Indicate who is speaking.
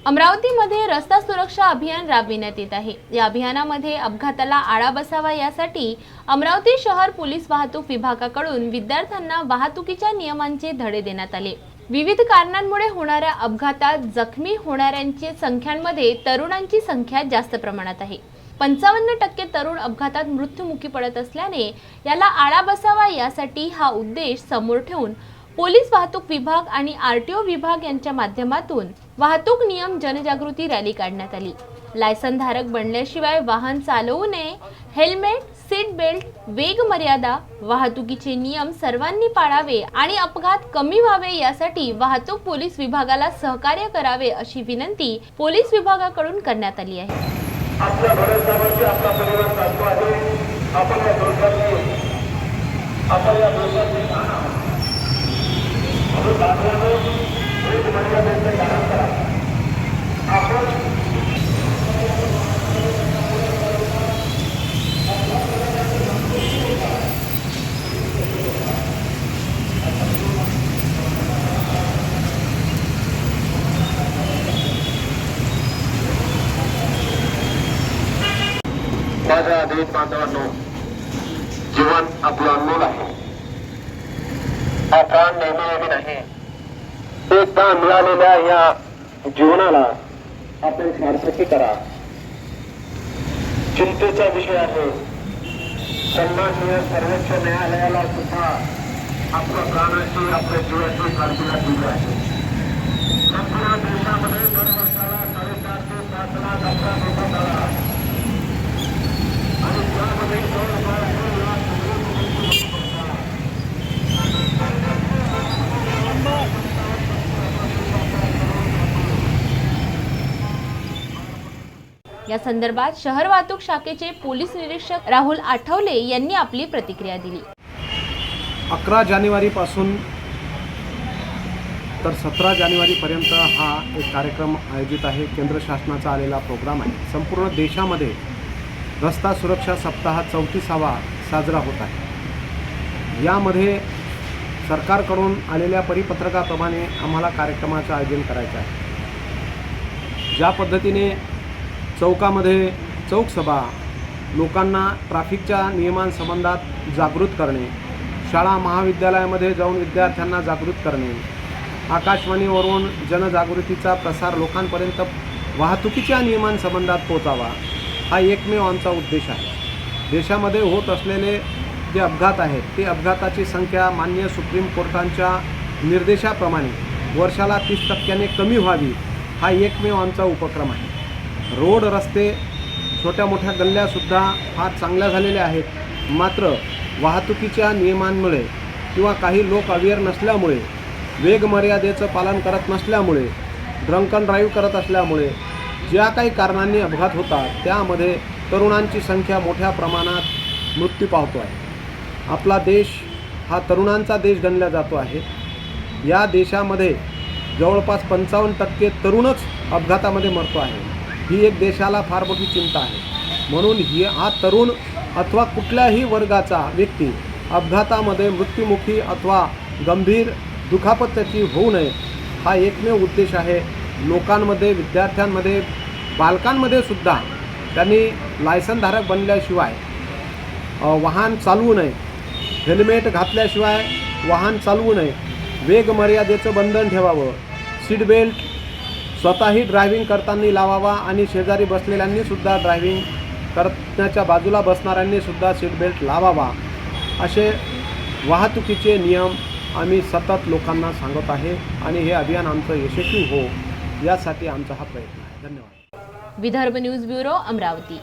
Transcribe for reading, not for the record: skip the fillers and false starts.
Speaker 1: अमरावतीमध्ये रस्ता सुरक्षा अभियान राबविण्यात येत आहे। या अभियानामध्ये अपघाताला आळा बसावा यासाठी अमरावती शहर पोलीस वाहतूक विभागाकडून विद्यार्थ्यांना वाहतुकीच्या नियमांचे धडे देण्यात आले। विविध कारणांमुळे होणाऱ्या अपघातात जखमी होणाऱ्यांच्या संख्यांमध्ये तरुणांची संख्या जास्त प्रमाणात आहे। 55% तरुण अपघातात मृत्युमुखी पडत असल्याने याला आळा बसावा यासाठी हा उद्देश समोर ठेवून पोलीस वाहतूक विभाग आणि आरटीओ विभाग यांच्या माध्यमातून वाहतूक नियम जनजागृती रॅली काढण्यात आली। लायसन धारक बनल्याशिवाय वाहन चालवू नये, हेल्मेट, सीट बेल्ट, वेग मर्यादा, वाहतुकीचे नियम सर्वांनी पाळावे आणि अपघात कमी व्हावे यासाठी वाहतूक पोलीस विभागाला सहकार्य करावे अशी विनंती पोलीस विभागाकडून करण्यात आली आहे।
Speaker 2: आपल्या भरोश्यावरती आपला परिवार चालतो आहे। आपण या देशाची म्हणून बांधवांनो एक मर्यादेचे पालन करा। आपण माझ्या देश बांधवांनो, जीवन आपलं अनमोल आहे। हा प्राण नेहमी नाही। एकदा मिळालेल्या या जीवनाला आपण सार्थकी करा। चिंतेचा विषय आहे। सन्माननीय सर्वोच्च न्यायालयाला सुद्धा आपल्या प्राणाची आपल्या जीवाची काळजीला दिली आहे। संपूर्ण देशामध्ये दर वर्षाला 4.5 ते 5 लाख अपघात होतात आणि त्यामध्ये
Speaker 1: या संदर्भात शहर वाहतूक शाखेचे पोलीस निरीक्षक राहुल आठवले यांनी आपली प्रतिक्रिया दिली।
Speaker 3: 11 जानेवारी पासून तर 17 जानेवारी पर्यंत हा एक कार्यक्रम आयोजित आहे। केंद्र शासनाचा आलेला प्रोग्राम आहे। संपूर्ण देशामध्ये रस्ता सुरक्षा सप्ताह 34वा साजरा होत आहे। यामध्ये सरकारकडून आलेल्या परिपत्रकाप्रमाणे आम्हाला कार्यक्रमाचं आयोजन करायचं आहे। ज्या पद्धतीने चौकामध्ये चौक सभा, लोकांना ट्रॅफिकच्या नियमांसंबंधात जागृत करणे, शाळा महाविद्यालयामध्ये जाऊन विद्यार्थ्यांना जागृत करणे, आकाशवाणीवरून जनजागृतीचा प्रसार लोकांपर्यंत वाहतुकीच्या नियमांसंबंधात पोहोचावा, हा एकमेव आमचा उद्देश आहे। देशामध्ये होत असलेले जे अपघात आहेत ते अपघाताची संख्या माननीय सुप्रीम कोर्टांच्या निर्देशाप्रमाणे वर्षाला 30% कमी व्हावी, हा एकमेव आमचा उपक्रम आहे। रोड रस्ते छोट्या मोठ्या गल्ल्यासुद्धा फार चांगल्या झालेल्या आहेत। मात्र वाहतुकीच्या नियमांमुळे किंवा काही लोक अवेअर नसल्यामुळे, वेग मर्यादेचं पालन करत नसल्यामुळे, ड्रंक अँड ड्राईव्ह करत असल्यामुळे ज्या काही कारणांनी अपघात होतात त्यामध्ये तरुणांची संख्या मोठ्या प्रमाणात मृत्यू पावतो आहे। आपला देश हा तरुणांचा देश गणला जातो आहे। या देशामध्ये जवळपास 55% तरुणच अपघातामध्ये मरतो आहे। ही एक देशाला फार मोठी चिंता आहे। म्हणून हा तरुण अथवा कुठल्याही वर्गाचा व्यक्ती अपघातामध्ये मृत्युमुखी अथवा गंभीर दुखापत त्याची होऊ नये, हा एकमेव उद्देश आहे। लोकांमध्ये, विद्यार्थ्यांमध्ये, बालकांमध्ये सुद्धा त्यांनी लायसनधारक बनल्याशिवाय वाहन चालवू नये, हेल्मेट घातल्याशिवाय वाहन चालवू नये, वेग मर्यादेचं बंधन ठेवावं, सीट बेल्ट स्वतःही ड्रायव्हिंग करताना लावावा आणि शेजारी बसलेल्यांनी सुद्धा ड्रायव्हिंग करण्याच्या बाजूला बसणाऱ्यांनी सुद्धा सीट बेल्ट लावावा, असे वाहतुकीचे नियम आम्ही सतत लोकांना सांगत आहे आणि हे अभियान आमचं यशस्वी हो यासाठी आमचा हा प्रयत्न आहे। धन्यवाद।
Speaker 1: Vidarbha news bureau, Amravati.